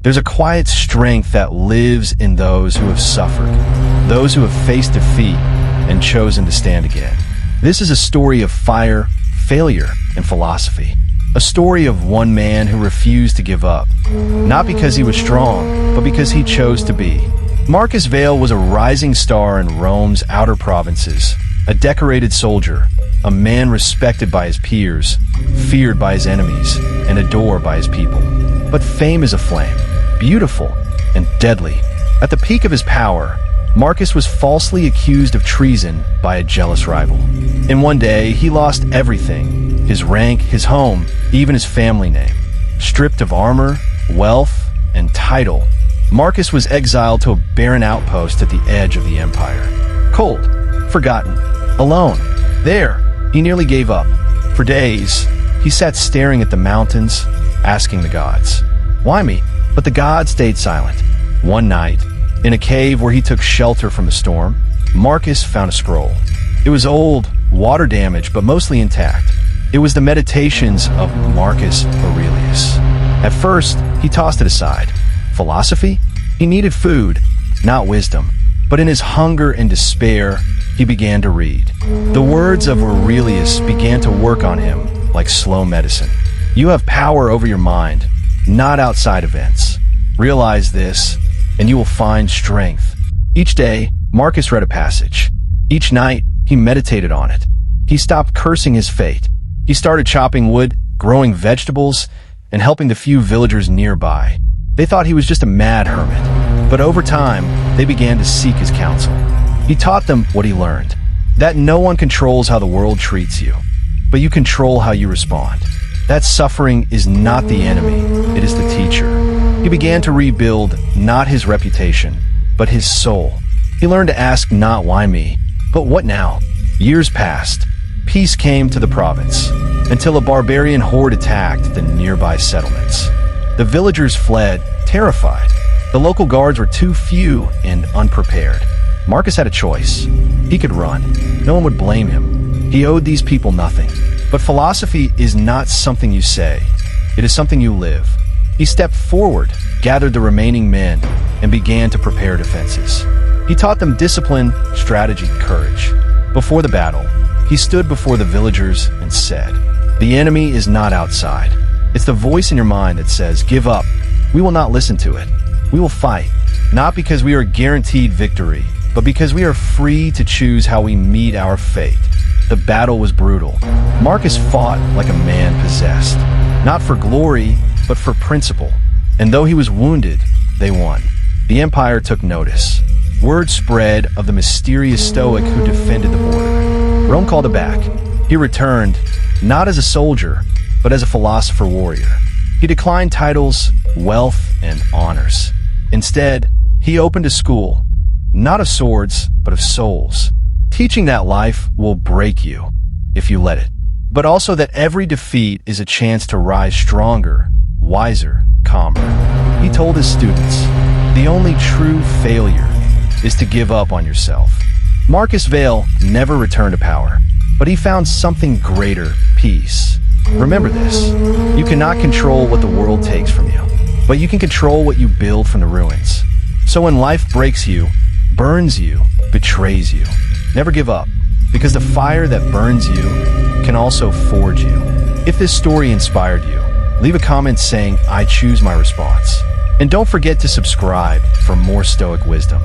There's a quiet strength that lives in those who have suffered, those who have faced defeat and chosen to stand again. This is a story of fire, failure, and philosophy. A story of one man who refused to give up, not because he was strong, but because he chose to be. Marcus Vail was a rising star in Rome's outer provinces, a decorated soldier, a man respected by his peers, feared by his enemies, and adored by his people. But fame is a flame, beautiful and deadly. At the peak of his power, Marcus was falsely accused of treason by a jealous rival. In one day, he lost everything: his rank, his home, even his family name. Stripped of armor, wealth, and title, Marcus was exiled to a barren outpost at the edge of the empire. Cold, forgotten, alone. There, he nearly gave up. For days, he sat staring at the mountains, asking the gods, "Why me?" But the gods stayed silent. One night, in a cave where he took shelter from the storm, Marcus found a scroll. It was old, water-damaged, but mostly intact. It was the Meditations of Marcus Aurelius. At first, he tossed it aside. Philosophy? He needed food, not wisdom. But in his hunger and despair, he began to read. The words of Aurelius began to work on him like slow medicine. You have power over your mind, not outside events. Realize this, and you will find strength. Each day, Marcus read a passage. Each night, he meditated on it. He stopped cursing his fate. He started chopping wood, growing vegetables, and helping the few villagers nearby. They thought he was just a mad hermit. But over time, they began to seek his counsel. He taught them what he learned, that no one controls how the world treats you, but you control how you respond. That suffering is not the enemy, it is the teacher. He began to rebuild not his reputation, but his soul. He learned to ask not why me, but what now? Years passed. Peace came to the province, until a barbarian horde attacked the nearby settlements. The villagers fled, terrified. The local guards were too few and unprepared. Marcus had a choice. He could run. No one would blame him. He owed these people nothing. But philosophy is not something you say. It is something you live. He stepped forward, gathered the remaining men, and began to prepare defenses. He taught them discipline, strategy, courage. Before the battle, he stood before the villagers and said, "The enemy is not outside. It's the voice in your mind that says, 'Give up.' We will not listen to it. We will fight, not because we are guaranteed victory, but because we are free to choose how we meet our fate." The battle was brutal. Marcus fought like a man possessed, not for glory, but for principle. And though he was wounded, they won. The empire took notice. Word spread of the mysterious Stoic who defended the border. Rome called him back. He returned, not as a soldier, but as a philosopher warrior. He declined titles, wealth, and honors. Instead, he opened a school, not of swords, but of souls, teaching that life will break you if you let it, but also that every defeat is a chance to rise stronger, wiser, calmer. He told his students, the only true failure is to give up on yourself. Marcus Vail never returned to power, but he found something greater: peace. Remember this: you cannot control what the world takes from you, but you can control what you build from the ruins. So when life breaks you, burns you, betrays you, never give up, because the fire that burns you can also forge you. If this story inspired you, leave a comment saying, "I choose my response." And don't forget to subscribe for more Stoic wisdom.